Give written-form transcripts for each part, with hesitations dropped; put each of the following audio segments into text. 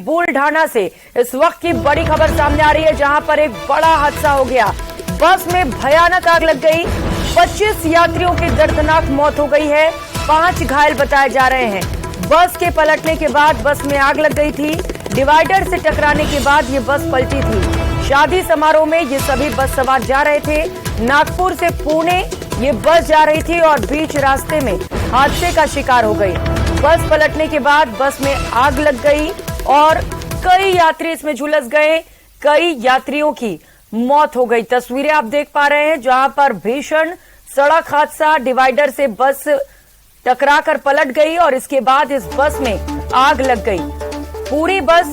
बुलढाना से इस वक्त की बड़ी खबर सामने आ रही है, जहां पर एक बड़ा हादसा हो गया। बस में भयानक आग लग गई। 25 यात्रियों की दर्दनाक मौत हो गई है। 5 घायल बताए जा रहे हैं। बस के पलटने के बाद बस में आग लग गई थी। डिवाइडर से टकराने के बाद ये बस पलटी थी। शादी समारोह में ये सभी बस सवार जा रहे थे। नागपुर से पुणे ये बस जा रही थी और बीच रास्ते में हादसे का शिकार हो गई। बस पलटने के बाद बस में आग लग गई और कई यात्री इसमें झुलस गए। कई यात्रियों की मौत हो गई। तस्वीरें आप देख पा रहे हैं, जहां पर भीषण सड़क हादसा, डिवाइडर से बस टकराकर पलट गई और इसके बाद इस बस में आग लग गई। पूरी बस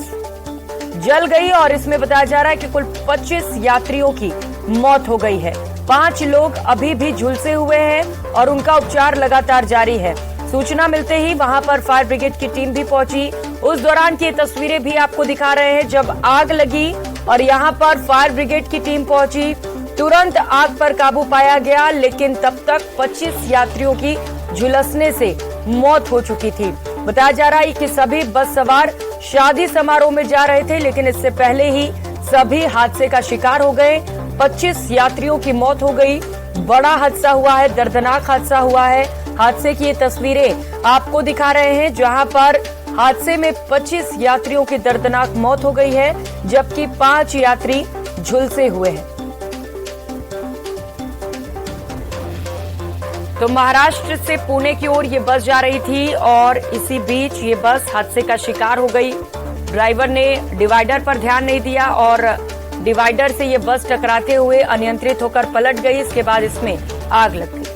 जल गई और इसमें बताया जा रहा है कि कुल 25 यात्रियों की मौत हो गई है। 5 लोग अभी भी झुलसे हुए हैं और उनका उपचार लगातार जारी है। सूचना मिलते ही वहां पर फायर ब्रिगेड की टीम भी पहुंची। उस दौरान की तस्वीरें भी आपको दिखा रहे हैं, जब आग लगी और यहां पर फायर ब्रिगेड की टीम पहुंची। तुरंत आग पर काबू पाया गया, लेकिन तब तक 25 यात्रियों की झुलसने से मौत हो चुकी थी। बताया जा रहा है कि सभी बस सवार शादी समारोह में जा रहे थे, लेकिन इससे पहले ही सभी हादसे का शिकार हो गए। 25 यात्रियों की मौत हो गई। बड़ा हादसा हुआ है, दर्दनाक हादसा हुआ है। हादसे की ये तस्वीरें आपको दिखा रहे हैं, जहां पर हादसे में 25 यात्रियों की दर्दनाक मौत हो गई है, जबकि 5 यात्री झुलसे हुए हैं। तो महाराष्ट्र से पुणे की ओर ये बस जा रही थी और इसी बीच ये बस हादसे का शिकार हो गई। ड्राइवर ने डिवाइडर पर ध्यान नहीं दिया और डिवाइडर से ये बस टकराते हुए अनियंत्रित होकर पलट गई। इसके बाद इसमें आग लग गई।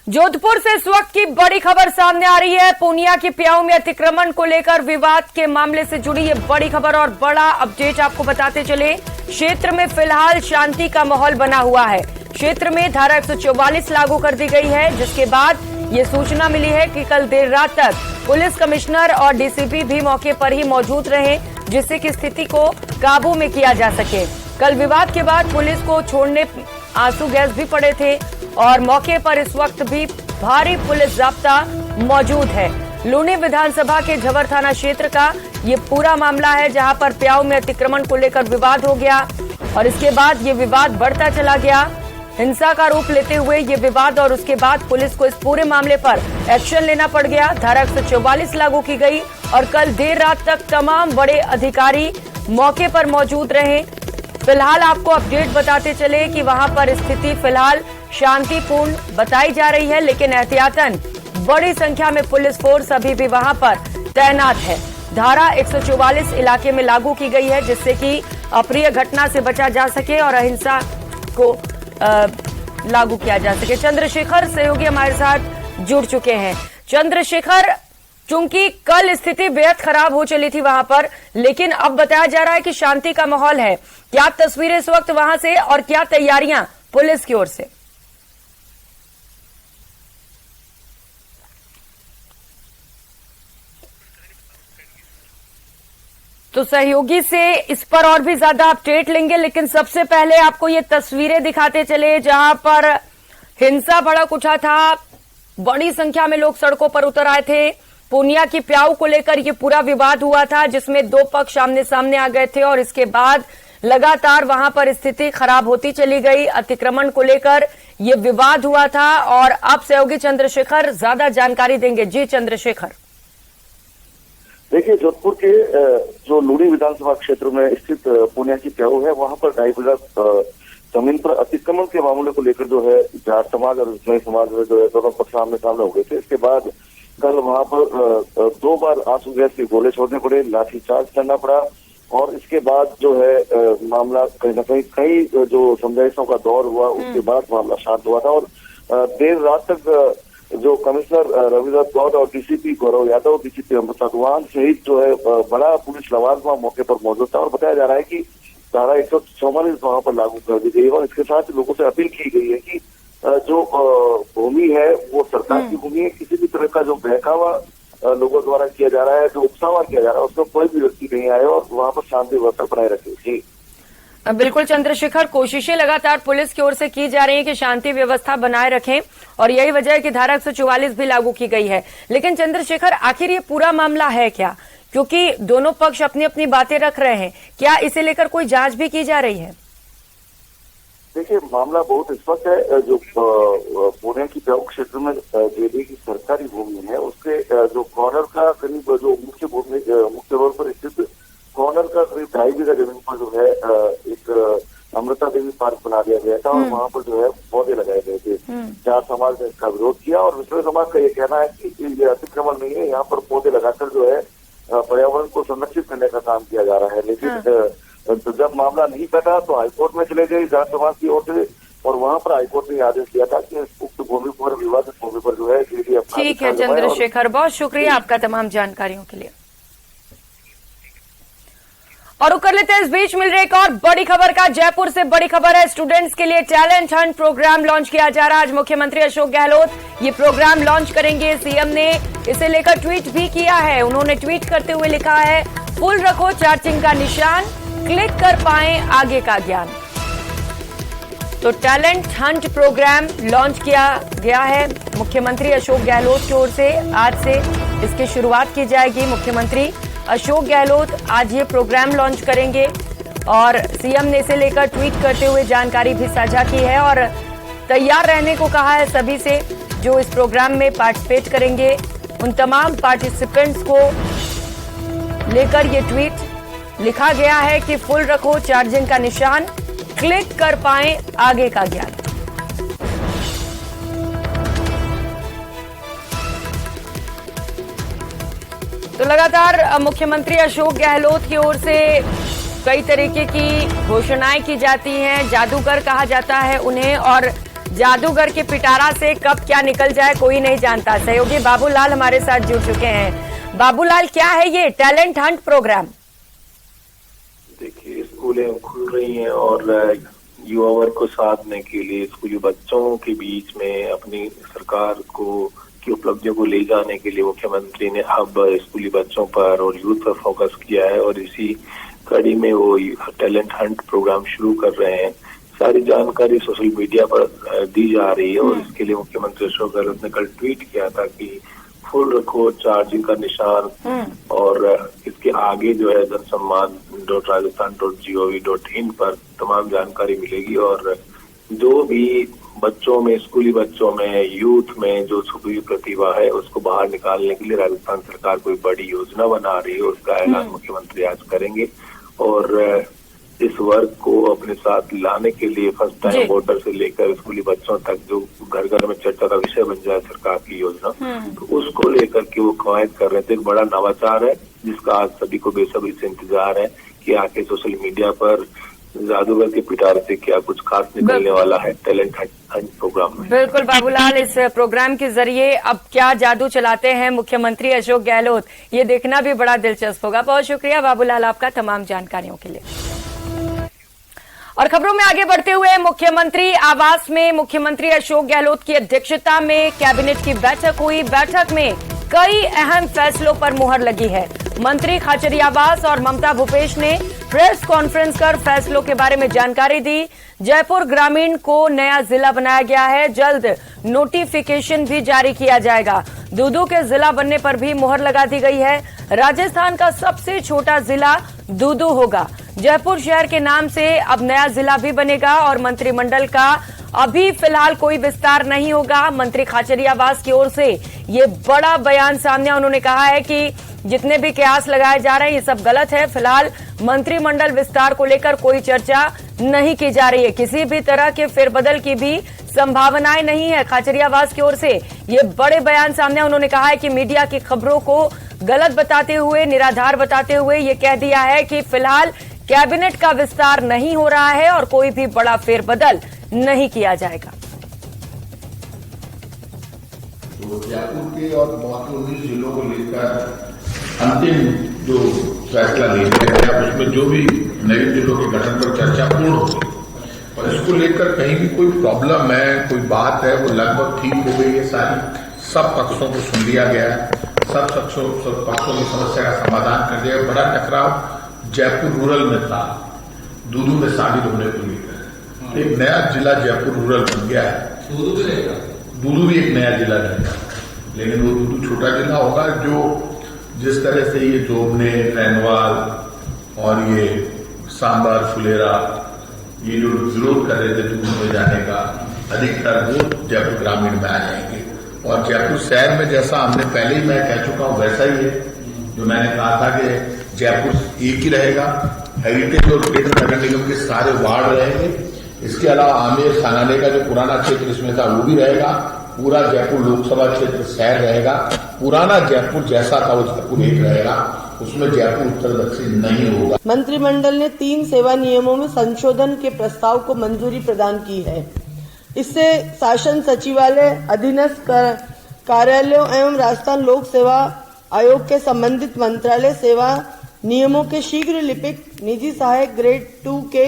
जोधपुर से इस वक्त की बड़ी खबर सामने आ रही है। पूर्णिया की प्याऊ में अतिक्रमण को लेकर विवाद के मामले से जुड़ी ये बड़ी खबर और बड़ा अपडेट आपको बताते चले। क्षेत्र में फिलहाल शांति का माहौल बना हुआ है। क्षेत्र में धारा 144 लागू कर दी गई है, जिसके बाद ये सूचना मिली है कि कल देर रात तक पुलिस कमिश्नर और डीसीपी भी मौके पर ही मौजूद रहे, जिससे कि स्थिति को काबू में किया जा सके। कल विवाद के बाद पुलिस को छोड़ने आंसू गैस भी पड़े थे और मौके पर इस वक्त भी भारी पुलिस जाब्ता मौजूद है। लूनी विधानसभा के झवर थाना क्षेत्र का ये पूरा मामला है, जहां पर प्याऊ में अतिक्रमण को लेकर विवाद हो गया और इसके बाद ये विवाद बढ़ता चला गया, हिंसा का रूप लेते हुए ये विवाद, और उसके बाद पुलिस को इस पूरे मामले पर एक्शन लेना पड़ गया। धारा 144 लागू की गई और कल देर रात तक तमाम बड़े अधिकारी मौके पर मौजूद रहे। फिलहाल आपको अपडेट बताते चले कि वहां पर स्थिति फिलहाल शांतिपूर्ण बताई जा रही है, लेकिन एहतियातन बड़ी संख्या में पुलिस फोर्स अभी भी वहां पर तैनात है। धारा 144 इलाके में लागू की गई है, जिससे कि अप्रिय घटना से बचा जा सके और अहिंसा को लागू किया जा सके। चंद्रशेखर सहयोगी हमारे साथ जुड़ चुके हैं। चंद्रशेखर, चूंकि कल स्थिति बेहद खराब हो चली थी वहां पर, लेकिन अब बताया जा रहा है कि शांति का माहौल है। क्या तस्वीरें इस वक्त वहां से और क्या तैयारियां पुलिस की ओर से? तो सहयोगी से इस पर और भी ज्यादा अपडेट लेंगे, लेकिन सबसे पहले आपको ये तस्वीरें दिखाते चले, जहां पर हिंसा भड़क उठा था। बड़ी संख्या में लोग सड़कों पर उतर आए थे। पूर्णिया की प्याऊ को लेकर ये पूरा विवाद हुआ था, जिसमें 2 पक्ष आमने सामने आ गए थे और इसके बाद लगातार वहां पर स्थिति खराब होती चली गई। अतिक्रमण को लेकर ये विवाद हुआ था और अब सहयोगी चंद्रशेखर ज्यादा जानकारी देंगे। जी चंद्रशेखर। देखिए, जोधपुर के जो लूनी विधानसभा क्षेत्र में स्थित पूर्णिया की प्याऊ है, वहां पर 2.5 बीघा जमीन पर अतिक्रमण के मामले को लेकर जो है जाट समाज और विश्नोई समाज में जो है दोनों पक्ष आमने सामने हो गए थे। इसके बाद कल वहां पर 2 बार आंसू गैस के गोले छोड़ने पड़े, लाठीचार्ज करना पड़ा और इसके बाद जो है मामला कहीं न कहीं जो समझाइशों का दौर हुआ, उसके बाद मामला शांत हुआ था और देर रात तक जो कमिश्नर रविदास गौड़ और डीसीपी गौरव यादव, डीसीपी अमृता दुआन सहित जो है बड़ा पुलिस लवाजमा मौके पर मौजूद था और बताया जा रहा है कि धारा 144 वहां पर लागू कर दी गई और इसके साथ लोगों से अपील की गई है कि जो भूमि है वो सरकार की भूमि है। किसी भी तरह का जो बहकावा लोगों द्वारा किया जा रहा है, जो उकसावा किया जा रहा है, उसमें कोई भी व्यक्ति नहीं आए और वहां पर शांति व्यवस्था बनाए रखे। जी बिल्कुल चंद्रशेखर, कोशिशें लगातार पुलिस की ओर से की जा रही है कि शांति व्यवस्था बनाए रखें और यही वजह है कि धारा 144 भी लागू की गई है। लेकिन चंद्रशेखर, आखिर ये पूरा मामला है क्या? क्योंकि दोनों पक्ष अपनी अपनी बातें रख रहे हैं, क्या इसे लेकर कोई जांच भी की जा रही है? देखिए, मामला बहुत स्पष्ट है। जो पुणे की प्रमुख क्षेत्र में जेडी की सरकारी भूमि है, उसके जो कॉर्नर का करीब जो मुख्य रोड पर स्थित कॉर्नर का करीब 2.5 बीघा जमीन पर जो है एक अमृता देवी पार्क बना दिया गया था और वहां पर जो है पौधे लगाए गए थे। जाट समाज ने इसका विरोध किया और विश्व समाज का ये कहना है कि ये अतिक्रमण नहीं है, यहाँ पर पौधे लगाकर जो है पर्यावरण को संरक्षित करने का काम किया जा रहा है। लेकिन तो जब मामला नहीं कटा तो हाईकोर्ट में चले गए जाट समाज की ओर से और वहां पर हाईकोर्ट ने आदेश दिया था कि उक्त भूमि पर, विवादित भूमि पर जो है जेडी अपना। ठीक है चंद्रशेखर, बहुत शुक्रिया आपका तमाम जानकारियों के लिए। और कर लेते हैं इस बीच मिल रही एक और बड़ी खबर का। जयपुर से बड़ी खबर है, स्टूडेंट्स के लिए टैलेंट हंट प्रोग्राम लॉन्च किया जा रहा है। आज मुख्यमंत्री अशोक गहलोत ये प्रोग्राम लॉन्च करेंगे। सीएम ने इसे लेकर ट्वीट भी किया है। उन्होंने ट्वीट करते हुए लिखा है, फुल रखो चार्जिंग का निशान, क्लिक कर पाएं आगे का ज्ञान। तो टैलेंट हंट प्रोग्राम लॉन्च किया गया है मुख्यमंत्री अशोक गहलोत की ओर से। आज से इसकी शुरुआत की जाएगी। मुख्यमंत्री अशोक गहलोत आज ये प्रोग्राम लॉन्च करेंगे और सीएम ने इसे लेकर ट्वीट करते हुए जानकारी भी साझा की है और तैयार रहने को कहा है सभी से जो इस प्रोग्राम में पार्टिसिपेट करेंगे। उन तमाम पार्टिसिपेंट्स को लेकर ये ट्वीट लिखा गया है कि फुल रखो चार्जिंग का निशान, क्लिक कर पाएं आगे का ज्ञान। तो लगातार मुख्यमंत्री अशोक गहलोत की ओर से कई तरीके की घोषणाएं की जाती हैं। जादूगर कहा जाता है उन्हें और जादूगर के पिटारा से कब क्या निकल जाए कोई नहीं जानता। सहयोगी बाबूलाल हमारे साथ जुड़ चुके हैं। बाबूलाल, क्या है ये टैलेंट हंट प्रोग्राम? देखिए, स्कूलें खुल रही हैं और युवा वर्ग को साधने के लिए स्कूली बच्चों के बीच में अपनी सरकार को की उपलब्धियों को ले जाने के लिए मुख्यमंत्री ने अब स्कूली बच्चों पर और यूथ पर फोकस किया है और इसी कड़ी में वो टैलेंट हंट प्रोग्राम शुरू कर रहे हैं। सारी जानकारी सोशल मीडिया पर दी जा रही है और इसके लिए मुख्यमंत्री अशोक गहलोत ने कल ट्वीट किया था कि फुल रखो चार्जिंग का निशान और इसके आगे जो है जनसम्मान.rajasthan.gov.in पर तमाम जानकारी मिलेगी और जो भी बच्चों में, स्कूली बच्चों में, यूथ में जो छुपी हुई प्रतिभा है उसको बाहर निकालने के लिए राजस्थान सरकार कोई बड़ी योजना बना रही है। उसका ऐलान मुख्यमंत्री आज करेंगे और इस वर्ग को अपने साथ लाने के लिए फर्स्ट टाइम वोटर से लेकर स्कूली बच्चों तक जो घर घर में चर्चा का विषय बन जाए सरकार की योजना, तो उसको लेकर के वो कवायद कर रहे थे। एक बड़ा नवाचार है जिसका आज सभी को बेसब्री से इंतजार है कि आके सोशल मीडिया पर जादूगर के पिटारे से क्या कुछ खास निकलने वाला है टैलेंट हंट प्रोग्राम में। बिल्कुल बाबूलाल, इस प्रोग्राम के जरिए अब क्या जादू चलाते हैं मुख्यमंत्री अशोक गहलोत, ये देखना भी बड़ा दिलचस्प होगा। बहुत शुक्रिया बाबूलाल आपका तमाम जानकारियों के लिए। और खबरों में आगे बढ़ते हुए मुख्यमंत्री आवास में मुख्यमंत्री अशोक गहलोत की अध्यक्षता में कैबिनेट की बैठक हुई। बैठक में कई अहम फैसलों पर मुहर लगी है। मंत्री खाचरियावास और ममता भूपेश ने प्रेस कॉन्फ्रेंस कर फैसलों के बारे में जानकारी दी। जयपुर ग्रामीण को नया जिला बनाया गया है। जल्द नोटिफिकेशन भी जारी किया जाएगा। दूदू के जिला बनने पर भी मुहर लगा दी गई है। राजस्थान का सबसे छोटा जिला दूदू होगा। जयपुर शहर के नाम से अब नया जिला भी बनेगा और मंत्रिमंडल का अभी फिलहाल कोई विस्तार नहीं होगा। मंत्री खाचरियावास की ओर से ये बड़ा बयान सामने। उन्होंने कहा है कि जितने भी कयास लगाए जा रहे हैं ये सब गलत है। फिलहाल मंत्रिमंडल विस्तार को लेकर कोई चर्चा नहीं की जा रही है। किसी भी तरह के फेरबदल की भी संभावनाएं नहीं है। खाचरियावास की ओर से ये बड़े बयान सामने। उन्होंने कहा है कि मीडिया की खबरों को गलत बताते हुए, निराधार बताते हुए ये कह दिया है कि फिलहाल कैबिनेट का विस्तार नहीं हो रहा है और कोई भी बड़ा फेरबदल नहीं किया जाएगा। तो जयपुर के और बाकी 19 जिलों को लेकर अंतिम जो फैसला लिया गया उसमें जो भी नए जिलों के गठन पर चर्चा पूर्ण होगी और इसको लेकर कहीं भी कोई प्रॉब्लम है, कोई बात है, वो लगभग ठीक हो गई है। सारी सब पक्षों को सुन लिया गया, सब पक्षों की समस्या का समाधान कर दिया। बड़ा टकराव जयपुर रूरल में था, दूदू में शामिल होने को लेकर एक नया जिला जयपुर रूरल बन गया है। दूदू भी एक नया जिला रहेगा, लेकिन वो दूदू छोटा जिला होगा जो जिस तरह से ये जोबने, रैनवाल और ये सांबर, फुलेरा ये जो विरोध कर रहे थे दूदू में जाने का, अधिकतर वो जयपुर ग्रामीण में आ जाएंगे। और जयपुर शहर में जैसा हमने पहले ही मैं कह चुका हूं वैसा ही है जो मैंने कहा था कि जयपुर एक ही रहेगा, हेरिटेज और ग्रेटर नगर निगम के सारे वार्ड रहेंगे। इसके अलावा आमेर सांगानेर का जो पुराना क्षेत्र इसमें था वो भी रहेगा, पूरा जयपुर लोकसभा क्षेत्र शहर रहेगा, पुराना जयपुर जैसा था वो जयपुर एक रहेगा, उसमें जयपुर उत्तर दक्षिण नहीं होगा। मंत्रिमंडल ने 3 सेवा नियमों में संशोधन के प्रस्ताव को मंजूरी प्रदान की है। इससे शासन सचिवालय, अधीनस्थ कार्यालयों एवं राजस्थान लोक सेवा आयोग के संबंधित मंत्रालय सेवा नियमों के शीघ्र लिपिक निजी सहायक ग्रेड 2 के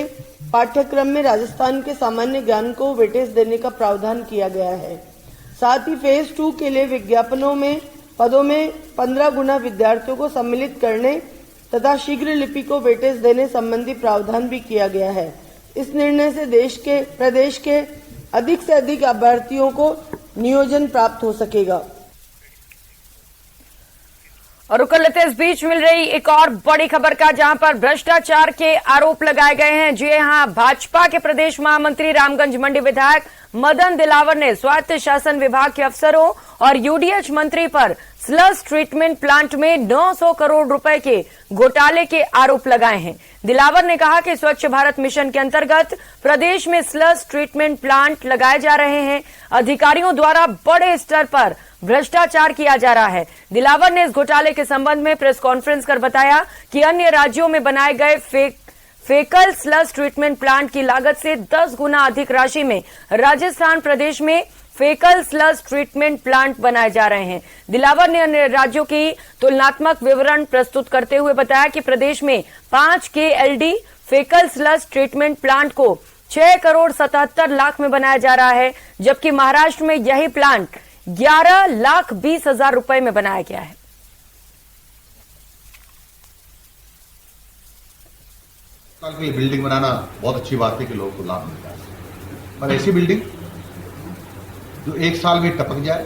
पाठ्यक्रम में राजस्थान के सामान्य ज्ञान को वेटेज देने का प्रावधान किया गया है। साथ ही फेज 2 के लिए विज्ञापनों में पदों में 15 गुना विद्यार्थियों को सम्मिलित करने तथा शीघ्र लिपि को वेटेज देने संबंधी प्रावधान भी किया गया है। इस निर्णय से प्रदेश के अधिक से अधिक अभ्यर्थियों को नियोजन प्राप्त हो सकेगा। और रुक लेते इस बीच मिल रही एक और बड़ी खबर का, जहां पर भ्रष्टाचार के आरोप लगाए गए हैं। जी हां, भाजपा के प्रदेश महामंत्री रामगंज मंडी विधायक मदन दिलावर ने स्वायत्त शासन विभाग के अफसरों और यूडीएच मंत्री पर स्लज ट्रीटमेंट प्लांट में 900 करोड़ रुपए के घोटाले के आरोप लगाए हैं। दिलावर ने कहा कि स्वच्छ भारत मिशन के अंतर्गत प्रदेश में स्लज ट्रीटमेंट प्लांट लगाए जा रहे हैं। अधिकारियों द्वारा बड़े स्तर पर भ्रष्टाचार किया जा रहा है। दिलावर ने इस घोटाले के संबंध में प्रेस कॉन्फ्रेंस कर बताया कि अन्य राज्यों में बनाए गए फेकल स्लज ट्रीटमेंट प्लांट की लागत से 10 गुना अधिक राशि में राजस्थान प्रदेश में फेकल स्लज ट्रीटमेंट प्लांट बनाए जा रहे हैं। दिलावर ने अन्य राज्यों की तुलनात्मक विवरण प्रस्तुत करते हुए बताया कि प्रदेश में 5 KLD फेकल स्लज ट्रीटमेंट प्लांट को 6 करोड़ 77 लाख में बनाया जा रहा है, जबकि महाराष्ट्र में यही प्लांट 11,20,000 रुपए में बनाया गया है। साल के लिए बिल्डिंग बनाना बहुत अच्छी बात है कि लोगों को लाभ मिलता है, पर ऐसी बिल्डिंग जो 1 साल में टपक जाए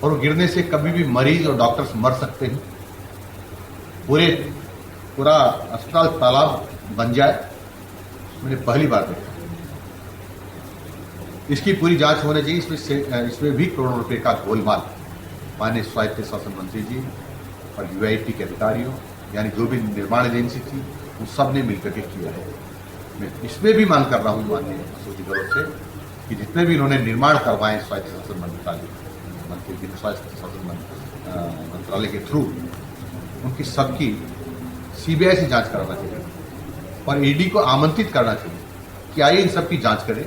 और वो गिरने से कभी भी मरीज और डॉक्टर्स मर सकते हैं, पूरा अस्पताल तालाब बन जाए, मैंने पहली बार देखा। इसकी पूरी जांच होनी चाहिए। इसमें भी करोड़ों रुपए का गोलमाल माननीय स्वायत्त शासन मंत्री जी और यूआईटी के अधिकारियों यानी जो भी निर्माण एजेंसी थी उन सब ने मिलकर के किया है। मैं इसमें भी मांग कर रहा हूं माननीय सूची गौरव से कि जितने भी इन्होंने निर्माण करवाए स्वायत्त शासन मंत्रालय के थ्रू, उनकी सबकी सीबीआई से जांच कराना चाहिए और ईडी को आमंत्रित करना चाहिए कि आइए इन सब की जांच करें।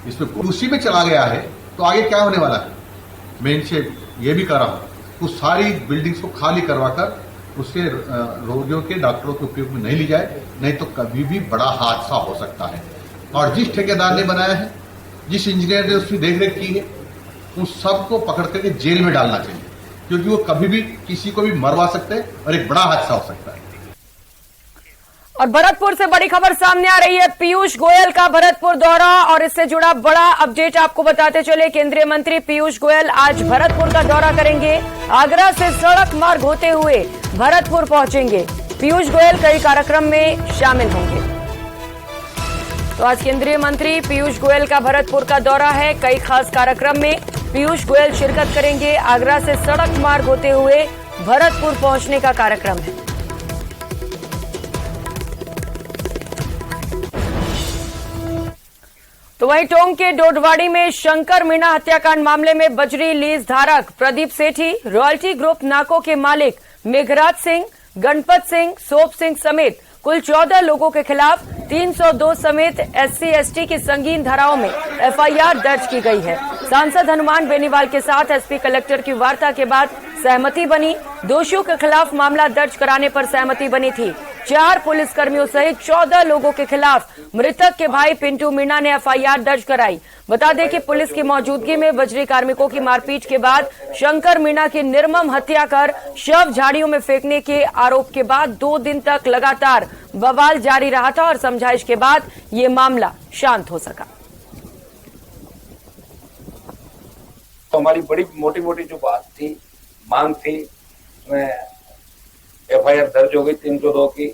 इसमें उसी में चला गया है तो आगे क्या होने वाला है। मैं इनसे ये भी कर रहा हूं उस सारी बिल्डिंग्स को खाली करवाकर उससे रोगियों के डॉक्टरों के उपयोग में नहीं ली जाए, नहीं तो कभी भी बड़ा हादसा हो सकता है। और जिस ठेकेदार ने बनाया है, जिस इंजीनियर ने उसकी देखरेख की है, उन सबको पकड़ करके जेल में डालना चाहिए, क्योंकि वो कभी भी किसी को भी मरवा सकते हैं और एक बड़ा हादसा हो सकता है। और भरतपुर से बड़ी खबर सामने आ रही है, पीयूष गोयल का भरतपुर दौरा, और इससे जुड़ा बड़ा अपडेट आपको बताते चले। केंद्रीय मंत्री पीयूष गोयल आज भरतपुर का दौरा करेंगे। आगरा से सड़क मार्ग होते हुए भरतपुर पहुंचेंगे। पीयूष गोयल कई कार्यक्रम में शामिल होंगे। तो आज केंद्रीय मंत्री पीयूष गोयल का भरतपुर का दौरा है। कई खास कार्यक्रम में पीयूष गोयल शिरकत करेंगे। आगरा से सड़क मार्ग होते हुए भरतपुर पहुंचने का कार्यक्रम है। तो वहीं टोंक के डोडवाड़ी में शंकर मीणा हत्याकांड मामले में बजरी लीज धारक प्रदीप सेठी, रॉयल्टी ग्रुप नाको के मालिक मेघराज सिंह, गणपत सिंह, सोप सिंह समेत कुल 14 लोगों के खिलाफ 302 समेत SC/ST की संगीन धाराओं में FIR दर्ज की गई है। सांसद हनुमान बेनीवाल के साथ SP कलेक्टर की वार्ता के बाद सहमति बनी। दोषियों के खिलाफ मामला दर्ज कराने पर सहमति बनी थी। 4 पुलिसकर्मियों सहित 14 लोगों के खिलाफ मृतक के भाई पिंटू मीणा ने एफआईआर दर्ज कराई। बता दें कि पुलिस की मौजूदगी में बजरी कार्मिकों की मारपीट के बाद शंकर मीणा की निर्मम हत्या कर शव झाड़ियों में फेंकने के आरोप के बाद 2 दिन तक लगातार बवाल जारी रहा था और समझाइश के बाद ये मामला शांत हो सका। तो हमारी बड़ी मोटी मोटी जो बात थी, मांग थी, उसमें एफआईआर दर्ज हो गई 302 की।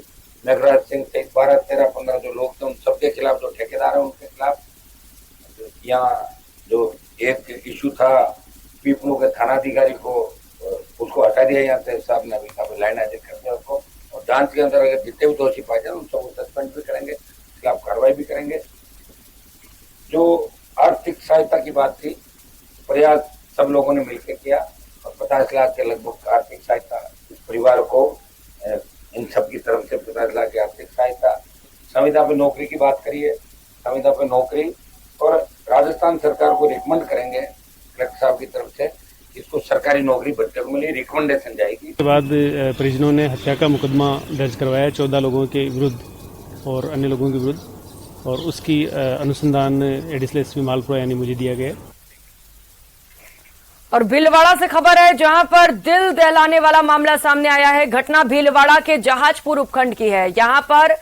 नगराज सिंह से 12, 13, 15 जो लोग थे उन सबके खिलाफ, जो ठेकेदार है उनके खिलाफ। यहाँ जो एक इशू था पीपलू के थानाधिकारी को, उसको हटा दिया यहाँ से, साहब ने अभी लाइन हाजिर कर दिया उसको। और जांच के अंदर अगर जितने भी दोषी पाए जाए उन सबको सस्पेंड भी करेंगे, खिलाफ कार्रवाई भी करेंगे। जो आर्थिक सहायता की बात थी, प्रयास सब लोगों ने मिलकर किया और 50 लाख के लगभग आर्थिक सहायता इस परिवार को, इन सब की तरफ से 50 लाख की आर्थिक सहायता। संविदा पे नौकरी की बात करिए, संविदा पे नौकरी, और राजस्थान सरकार को रिकमेंड करेंगे कलेक्टर साहब की तरफ से, इसको सरकारी नौकरी बच्चे को मिली, रिकमेंडेशन जाएगी। उसके बाद परिजनों ने हत्या का मुकदमा दर्ज करवाया 14 लोगों के विरुद्ध और अन्य लोगों के विरुद्ध, और उसकी अनुसंधान एडिशनल एसपी मालपुरा यानी मुझे दिया गया। और भीलवाड़ा से खबर है, जहां पर दिल दहलाने वाला मामला सामने आया है। घटना भीलवाड़ा के जहाजपुर उपखंड की है। यहां पर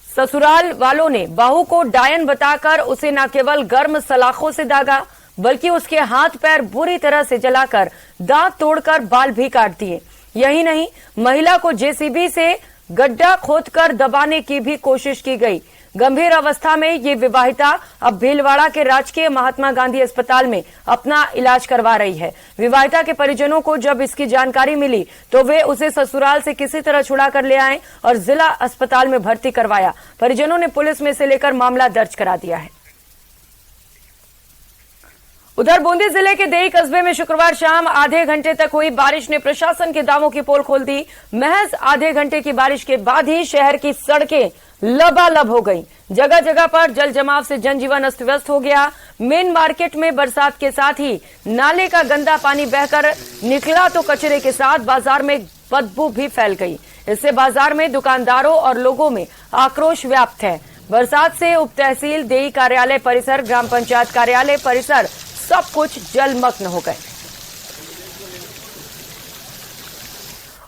ससुराल वालों ने बहू को डायन बताकर उसे न केवल गर्म सलाखों से दागा, बल्कि उसके हाथ पैर बुरी तरह से जलाकर दांत तोड़कर बाल भी काट दिए। यही नहीं, महिला को जेसीबी से गड्ढा खोदकर दबाने की भी कोशिश की गई। गंभीर अवस्था में ये विवाहिता अब भीलवाड़ा के राजकीय महात्मा गांधी अस्पताल में अपना इलाज करवा रही है। विवाहिता के परिजनों को जब इसकी जानकारी मिली तो वे उसे ससुराल से किसी तरह छुड़ा कर ले आए और जिला अस्पताल में भर्ती करवाया। परिजनों ने पुलिस में से लेकर मामला दर्ज करा दिया है। उधर बूंदी जिले के देई कस्बे में शुक्रवार शाम आधे घंटे तक हुई बारिश ने प्रशासन के दावों की पोल खोल दी। महज आधे घंटे की बारिश के बाद ही शहर की सड़कें लबालब हो गई। जगह जगह पर जल जमाव से जनजीवन अस्त व्यस्त हो गया। मेन मार्केट में बरसात के साथ ही नाले का गंदा पानी बहकर निकला तो कचरे के साथ बाजार में बदबू भी फैल गई। इससे बाजार में दुकानदारों और लोगों में आक्रोश व्याप्त है। बरसात से उप तहसील, देई कार्यालय परिसर, ग्राम पंचायत कार्यालय परिसर सब कुछ जलमग्न हो गए।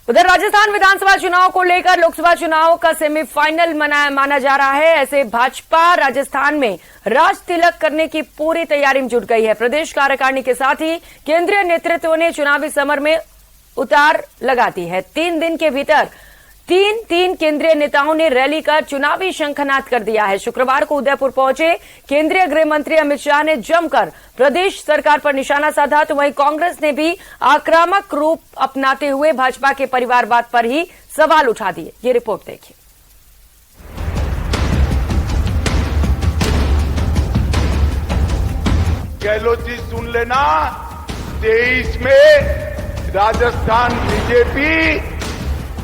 उधर राजस्थान विधानसभा चुनाव को लेकर लोकसभा चुनाव का सेमीफाइनल माना जा रहा है। ऐसे भाजपा राजस्थान में राज तिलक करने की पूरी तैयारी में जुट गई है। प्रदेश कार्यकारिणी के साथ ही केंद्रीय नेतृत्व ने चुनावी समर में उतार लगा दी है। 3 दिन के भीतर 3 केंद्रीय नेताओं ने रैली कर चुनावी शंखनाद कर दिया है। शुक्रवार को उदयपुर पहुंचे केंद्रीय गृह मंत्री अमित शाह ने जमकर प्रदेश सरकार पर निशाना साधा, तो वहीं कांग्रेस ने भी आक्रामक रूप अपनाते हुए भाजपा के परिवारवाद पर ही सवाल उठा दिए। ये रिपोर्ट देखिए। गहलोत जी सुन लेना, 23 में राजस्थान बीजेपी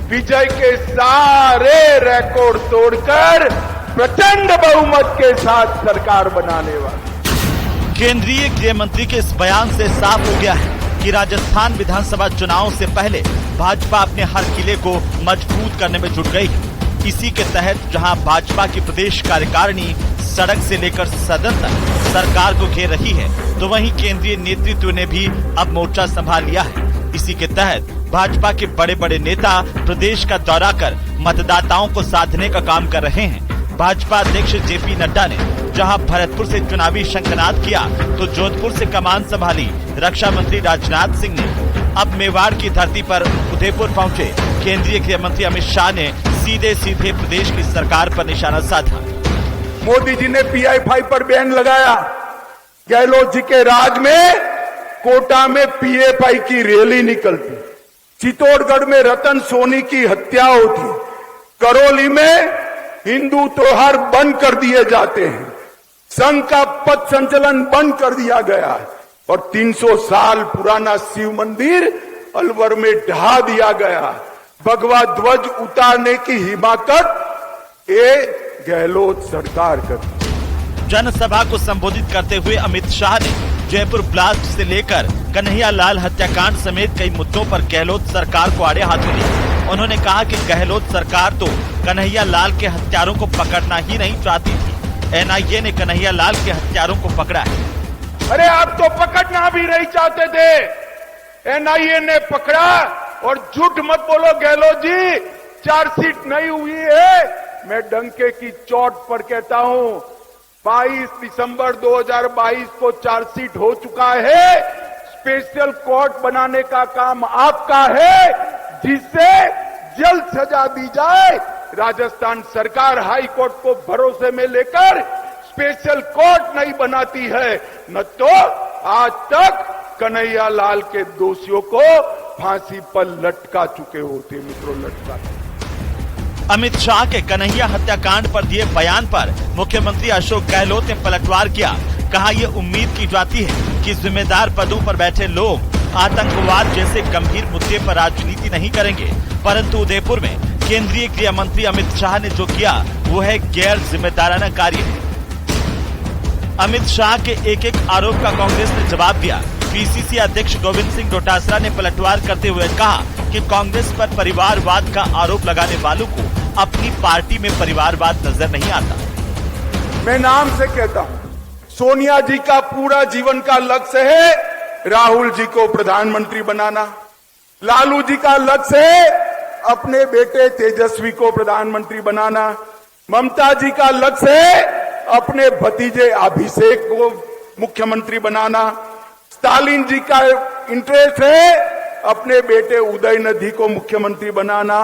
विजय के सारे रिकॉर्ड तोड़कर प्रचंड बहुमत के साथ सरकार बनाने वाली। केंद्रीय गृह मंत्री के इस बयान से साफ हो गया है कि राजस्थान विधानसभा चुनाव से पहले भाजपा अपने हर किले को मजबूत करने में जुट गई है। इसी के तहत जहां भाजपा की प्रदेश कार्यकारिणी सड़क से लेकर सदन तक सरकार को घेर रही है, तो वहीं केंद्रीय नेतृत्व ने भी अब मोर्चा संभाल लिया है। इसी के तहत भाजपा के बड़े बड़े नेता प्रदेश का दौरा कर मतदाताओं को साधने का काम कर रहे हैं। भाजपा अध्यक्ष जेपी नड्डा ने जहां भरतपुर से चुनावी शंखनाद किया, तो जोधपुर से कमान संभाली रक्षा मंत्री राजनाथ सिंह ने। अब मेवाड़ की धरती पर उदयपुर पहुंचे केंद्रीय गृह मंत्री अमित शाह ने सीधे सीधे प्रदेश की सरकार पर निशाना साधा। मोदी जी ने PI5 पर बैन लगाया। गहलोत जी के राज में कोटा में PI5 की रैली निकलती, चित्तौड़गढ़ में रतन सोनी की हत्या होती, करौली में हिंदू त्योहार बंद कर दिए जाते हैं, संघ का पथ संचलन बंद कर दिया गया है और 300 साल पुराना शिव मंदिर अलवर में ढहा दिया गया। भगवा ध्वज उतारने की हिमाकत ये गहलोत सरकार करती। जनसभा को संबोधित करते हुए अमित शाह ने जयपुर ब्लास्ट से लेकर कन्हैया लाल हत्याकांड समेत कई मुद्दों पर गहलोत सरकार को आड़े हाथों लिया उन्होंने कहा कि गहलोत सरकार तो कन्हैया लाल के हत्यारों को पकड़ना ही नहीं चाहती थी। एनआईए ने कन्हैया लाल के हत्यारों को पकड़ा है। अरे आप तो पकड़ना भी नहीं चाहते थे, एनआईए ने पकड़ा। और झूठ मत बोलो गहलोत जी, चार्जशीट नहीं हुई है। मैं डंके की चोट पर कहता हूं, 22 दिसंबर 2022 को चार्जशीट हो चुका है। स्पेशल कोर्ट बनाने का काम आपका है, जिससे जल्द सजा दी जाए। राजस्थान सरकार हाई कोर्ट को भरोसे में लेकर स्पेशल कोर्ट नहीं बनाती है, न तो आज तक कन्हैया लाल के दोषियों को फांसी पर लटका चुके होते। मित्रों, लटका। अमित शाह के कन्हैया हत्याकांड पर दिए बयान पर मुख्यमंत्री अशोक गहलोत ने पलटवार किया। कहा, ये उम्मीद की जाती है कि जिम्मेदार पदों पर बैठे लोग आतंकवाद जैसे गंभीर मुद्दे पर राजनीति नहीं करेंगे, परंतु उदयपुर में केंद्रीय गृह मंत्री अमित शाह ने जो किया वो है गैर जिम्मेदाराना कार्य। अमित शाह के एक एक आरोप का कांग्रेस ने जवाब दिया। पीसीसी अध्यक्ष गोविंद सिंह डोटासरा ने पलटवार करते हुए कहा कि कांग्रेस पर परिवारवाद का आरोप लगाने वालों को अपनी पार्टी में परिवारवाद नजर नहीं आता। मैं नाम से कहता हूं, सोनिया जी का पूरा जीवन का लक्ष्य है राहुल जी को प्रधानमंत्री बनाना। लालू जी का लक्ष्य है अपने बेटे तेजस्वी को प्रधानमंत्री बनाना। ममता जी का लक्ष्य है अपने भतीजे अभिषेक को मुख्यमंत्री बनाना। स्टालिन जी का इंटरेस्ट है अपने बेटे उदयनिधि को मुख्यमंत्री बनाना।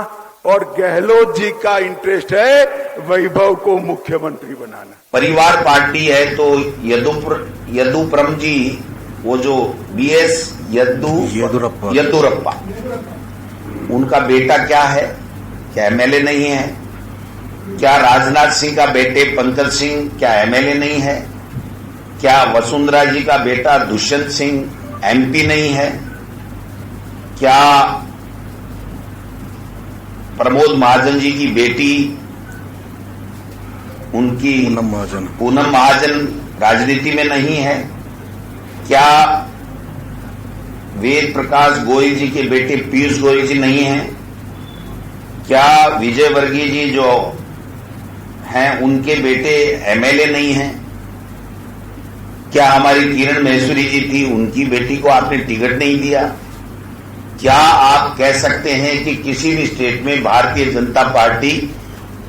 और गहलोत जी का इंटरेस्ट है वैभव को मुख्यमंत्री बनाना। परिवार पार्टी है तो यदुप्रम जी, वो जो बीएस येदुरप्पा, उनका बेटा क्या है? क्या एमएलए नहीं है? क्या राजनाथ सिंह का बेटे पंकज सिंह क्या एमएलए नहीं है? क्या वसुंधरा जी का बेटा दुष्यंत सिंह एमपी नहीं है? क्या प्रमोद महाजन जी की बेटी उनकी पूनम महाजन राजनीति में नहीं है? क्या वेद प्रकाश गोयल जी के बेटे पीयूष गोयल जी नहीं हैं? क्या विजय वर्गीय जी जो हैं उनके बेटे एमएलए नहीं हैं? क्या हमारी किरण महेश्वरी जी थी, उनकी बेटी को आपने टिकट नहीं दिया? क्या आप कह सकते हैं कि किसी भी स्टेट में भारतीय जनता पार्टी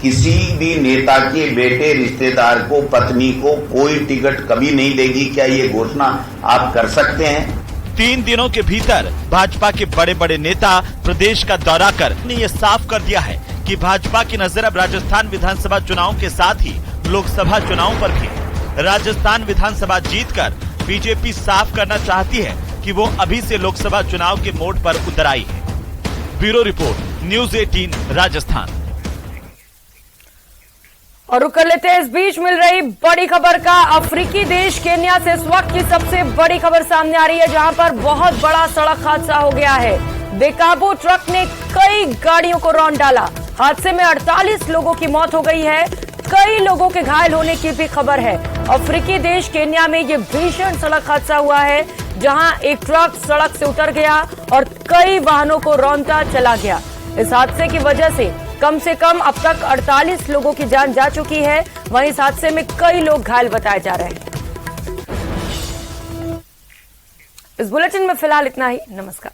किसी भी नेता के बेटे, रिश्तेदार को, पत्नी को कोई टिकट कभी नहीं देगी? क्या ये घोषणा आप कर सकते हैं? 3 दिनों के भीतर भाजपा के बड़े बड़े नेता प्रदेश का दौरा कर ने ये साफ कर दिया है कि भाजपा की नजर अब राजस्थान विधानसभा चुनाव के साथ ही लोकसभा चुनाव पर भी। राजस्थान विधानसभा जीतकर बीजेपी साफ करना चाहती है कि वो अभी से लोकसभा चुनाव के मोड पर उतर आई है। Bureau report, news 18 Rajasthan. और रुक कर लेते हैं इस बीच मिल रही बड़ी खबर का। अफ्रीकी देश केन्या से इस वक्त की सबसे बड़ी खबर सामने आ रही है, जहां पर बहुत बड़ा सड़क हादसा हो गया है। बेकाबू ट्रक ने कई गाड़ियों को रौंद डाला। हादसे में 48 लोगों की मौत हो गई है, कई लोगों के घायल होने की भी खबर है। अफ्रीकी देश केन्या में ये भीषण सड़क हादसा हुआ है, जहां एक ट्रक सड़क से उतर गया और कई वाहनों को रौंदता चला गया। इस हादसे की वजह से कम अब तक 48 लोगों की जान जा चुकी है। वहीं इस हादसे में कई लोग घायल बताए जा रहे हैं। इस बुलेटिन में फिलहाल इतना ही। नमस्कार।